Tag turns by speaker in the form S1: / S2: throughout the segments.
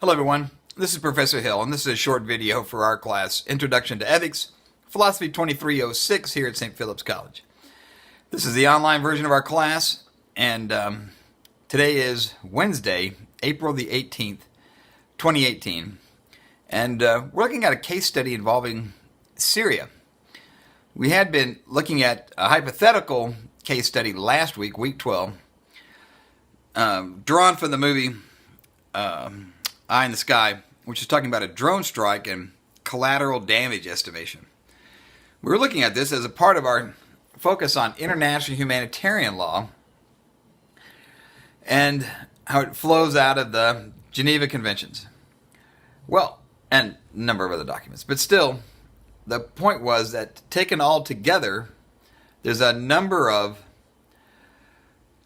S1: Hello everyone, this is Professor Hill, and this is a short video for our class, Introduction to Ethics, Philosophy 2306 here at St. Philip's College. This is the online version of our class, and today is Wednesday, April the 18th, 2018, and we're looking at a case study involving Syria. We had been looking at a hypothetical case study last week, week 12, drawn from the movie Eye in the Sky, which is talking about a drone strike and collateral damage estimation. We're looking at this as a part of our focus on international humanitarian law and how it flows out of the Geneva Conventions. Well, and a number of other documents. But still, the point was that taken all together, there's a number of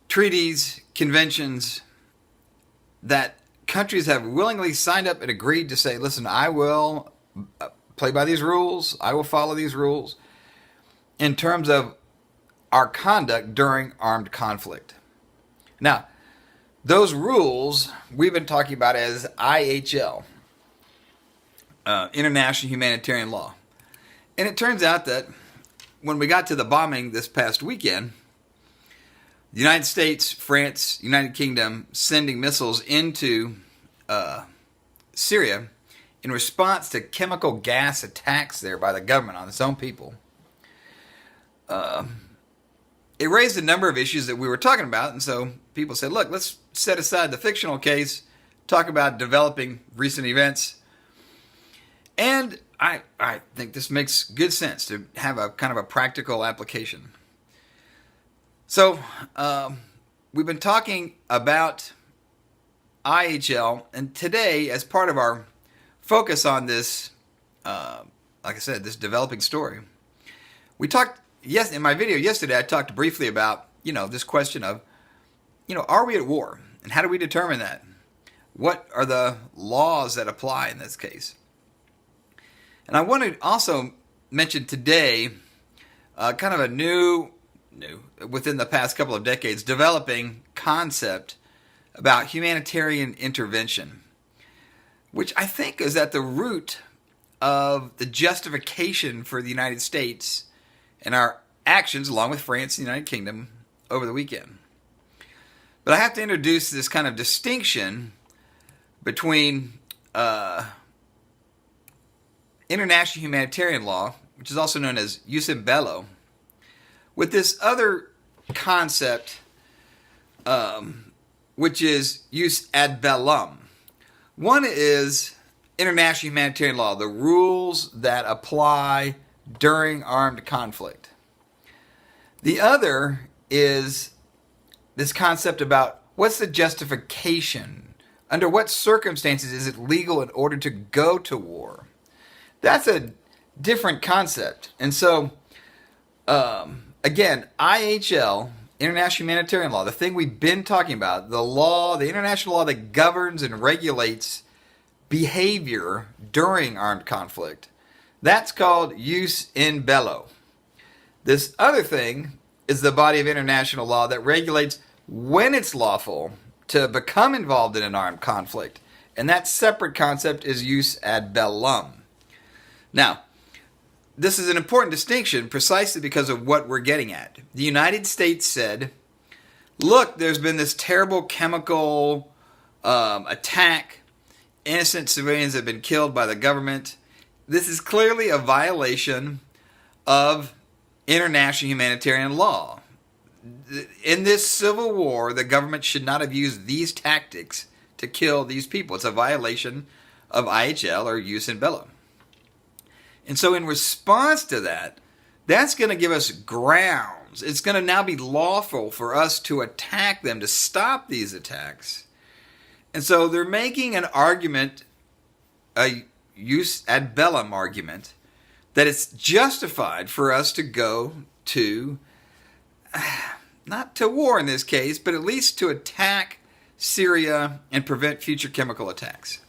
S1: treaties, conventions that countries have willingly signed up and agreed to say, listen, I will play by these rules, I will follow these rules in terms of our conduct during armed conflict. Now, those rules we've been talking about as IHL, International Humanitarian Law. And it turns out that when we got to the bombing this past weekend, the United States, France, United Kingdom sending missiles into Syria in response to chemical gas attacks there by the government on its own people. It raised a number of issues that we were talking about, and so people said, look, let's set aside the fictional case, talk about developing recent events. And I think this makes good sense to have a kind of a practical application. So, we've been talking about IHL, and today, as part of our focus on this, like I said, this developing story, we talked, in my video yesterday, I talked briefly about, this question of, are we at war? And how do we determine that? What are the laws that apply in this case? And I want to also mention today kind of a new, within the past couple of decades, developing concept about humanitarian intervention, which I think is at the root of the justification for the United States and our actions, along with France and the United Kingdom, over the weekend. But I have to introduce this kind of distinction between international humanitarian law, which is also known as jus in bello, with this other concept, which is jus ad bellum. One is international humanitarian law, the rules that apply during armed conflict. The other is this concept about what's the justification? Under what circumstances is it legal in order to go to war? That's a different concept. And so, again, IHL, International Humanitarian Law, the thing we've been talking about, the law, the international law that governs and regulates behavior during armed conflict, that's called jus in bello. This other thing is the body of international law that regulates when it's lawful to become involved in an armed conflict. And that separate concept is jus ad bellum. Now, this is an important distinction precisely because of what we're getting at. The United States said, look, there's been this terrible chemical attack. Innocent civilians have been killed by the government. This is clearly a violation of international humanitarian law. In this civil war, the government should not have used these tactics to kill these people. It's a violation of IHL or jus in bello. And so in response to that, that's going to give us grounds. It's going to now be lawful for us to attack them, to stop these attacks. And so they're making an argument, a jus ad bellum argument, that it's justified for us to go to, not to war in this case, but at least to attack Syria and prevent future chemical attacks.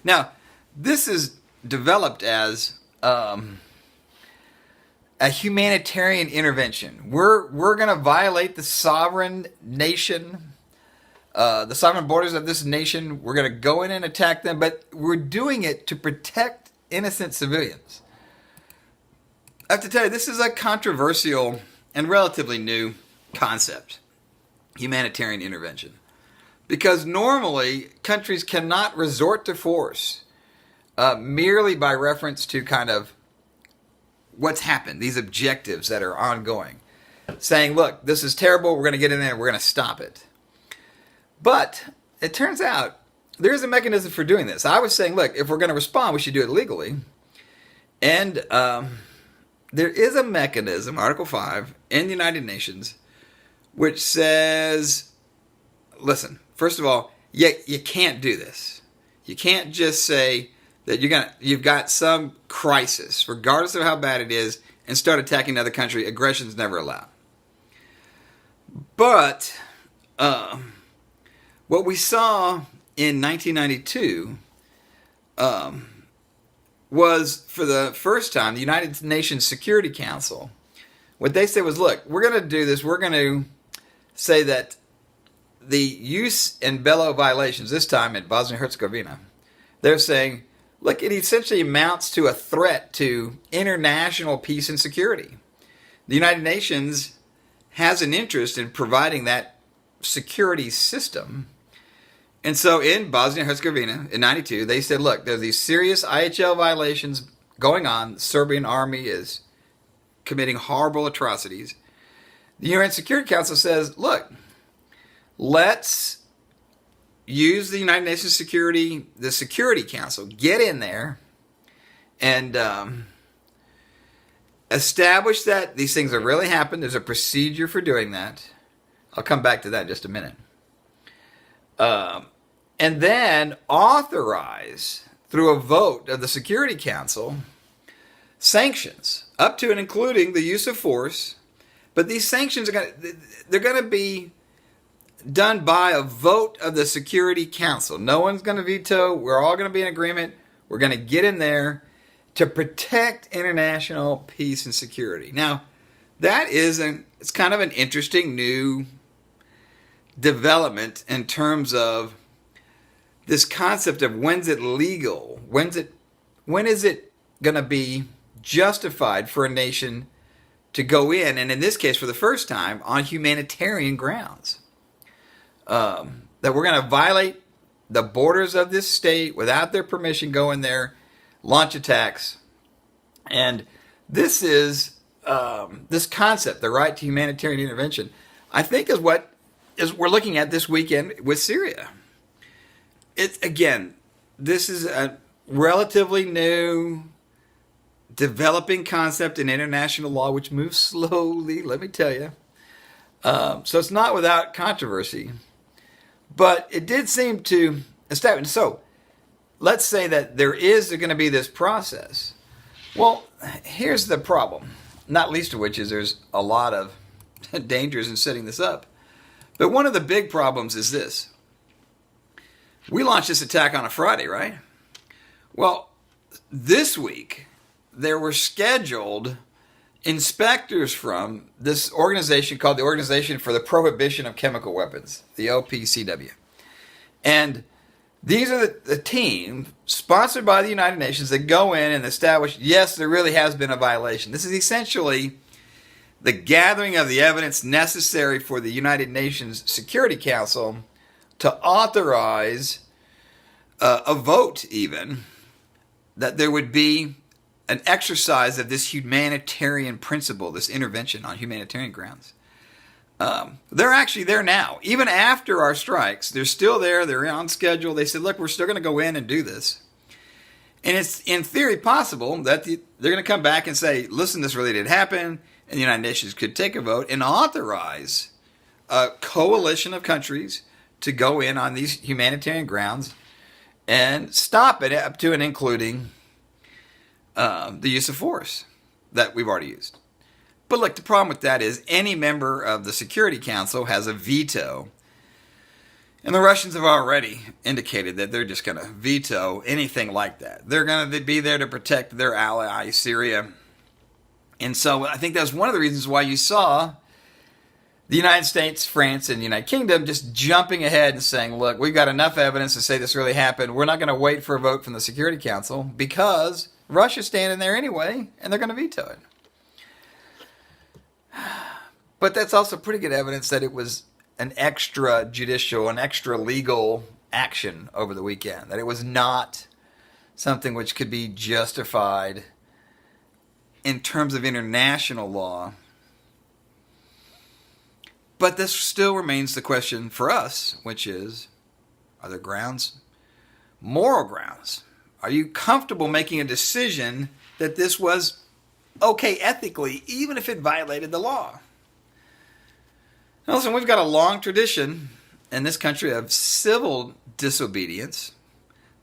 S1: Now, this is developed as a humanitarian intervention. We're going to violate the sovereign nation the sovereign borders of this nation. We're going to go in and attack them, but we're doing it to protect innocent civilians. I have to tell you, this is a controversial and relatively new concept, humanitarian intervention. Because normally, countries cannot resort to force merely by reference to kind of what's happened, these objectives that are ongoing. Saying, look, this is terrible, we're going to get in there and we're going to stop it. But it turns out there is a mechanism for doing this. I was saying, look, if we're going to respond, we should do it legally. And there is a mechanism, Article 5, in the United Nations, which says, listen, first of all, you can't do this. You can't just say that you've got some crisis, regardless of how bad it is, and start attacking another country. Aggression is never allowed. But what we saw in 1992 was, for the first time, the United Nations Security Council, what they said was, look, we're going to do this. We're going to say that the use and Bello violations, this time in Bosnia-Herzegovina, they're saying, look, it essentially amounts to a threat to international peace and security. The United Nations has an interest in providing that security system. And so in Bosnia-Herzegovina, in 92, they said, look, there's these serious IHL violations going on. The Serbian army is committing horrible atrocities. The UN Security Council says, look, let's use the United Nations the Security Council, get in there and establish that these things have really happened. There's a procedure for doing that. I'll come back to that in just a minute. And then authorize, through a vote of the Security Council, sanctions, up to and including the use of force. But these sanctions they're going to be done by a vote of the Security Council. No one's going to veto. We're all going to be in agreement. We're going to get in there to protect international peace and security. Now, that is it's kind of an interesting new development in terms of this concept of when's it legal? When is it going to be justified for a nation to go in, and in this case, for the first time, on humanitarian grounds? That we're going to violate the borders of this state without their permission, go in there, launch attacks. And this is this concept, the right to humanitarian intervention, I think is what we're looking at this weekend with Syria. This is a relatively new developing concept in international law, which moves slowly, let me tell you. So it's not without controversy. But it did seem to establish. So let's say that there is going to be this process. Well, here's the problem, not least of which is there's a lot of dangers in setting this up. But one of the big problems is this. We launched this attack on a Friday, right? Well, this week, there were scheduled inspectors from this organization called the Organization for the Prohibition of Chemical Weapons, the OPCW. And these are the team sponsored by the United Nations that go in and establish, yes, there really has been a violation. This is essentially the gathering of the evidence necessary for the United Nations Security Council to authorize a vote even that there would be an exercise of this humanitarian principle, this intervention on humanitarian grounds. They're actually there now. Even after our strikes, they're still there. They're on schedule. They said, look, we're still going to go in and do this. And it's in theory possible that they're going to come back and say, listen, this really did happen. And the United Nations could take a vote and authorize a coalition of countries to go in on these humanitarian grounds and stop it up to and including the use of force that we've already used. But look, the problem with that is any member of the Security Council has a veto. And the Russians have already indicated that they're just going to veto anything like that. They're going to be there to protect their ally, Syria. And so I think that's one of the reasons why you saw the United States, France, and the United Kingdom just jumping ahead and saying, look, we've got enough evidence to say this really happened. We're not going to wait for a vote from the Security Council because Russia's standing there anyway, and they're going to veto it. But that's also pretty good evidence that it was an extrajudicial, an extra legal action over the weekend, that it was not something which could be justified in terms of international law. But this still remains the question for us, which is, are there grounds, moral grounds? Are you comfortable making a decision that this was okay ethically, even if it violated the law? Now listen, we've got a long tradition in this country of civil disobedience,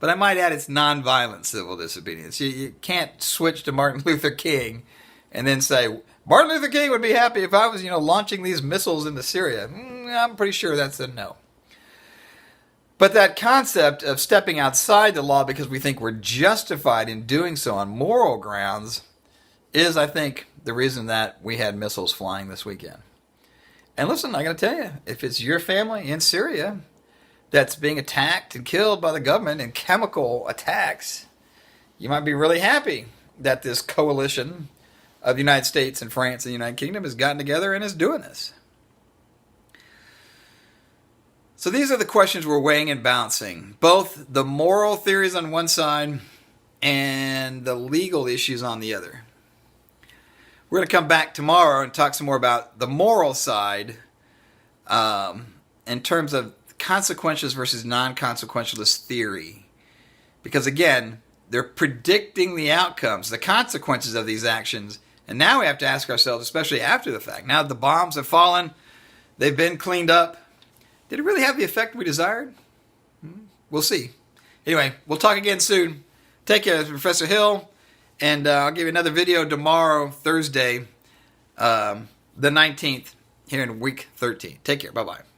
S1: but I might add it's nonviolent civil disobedience. You can't switch to Martin Luther King and then say, Martin Luther King would be happy if I was, launching these missiles into Syria. I'm pretty sure that's a no. But that concept of stepping outside the law because we think we're justified in doing so on moral grounds is, I think, the reason that we had missiles flying this weekend. And listen, I got to tell you, if it's your family in Syria that's being attacked and killed by the government in chemical attacks, you might be really happy that this coalition of the United States and France and the United Kingdom has gotten together and is doing this. So these are the questions we're weighing and balancing, both the moral theories on one side and the legal issues on the other. We're going to come back tomorrow and talk some more about the moral side in terms of consequentialist versus non-consequentialist theory. Because again, they're predicting the outcomes, the consequences of these actions. And now we have to ask ourselves, especially after the fact, now that the bombs have fallen, they've been cleaned up, did it really have the effect we desired? We'll see. Anyway, we'll talk again soon. Take care, Professor Hill. And I'll give you another video tomorrow, Thursday, the 19th, here in week 13. Take care. Bye-bye.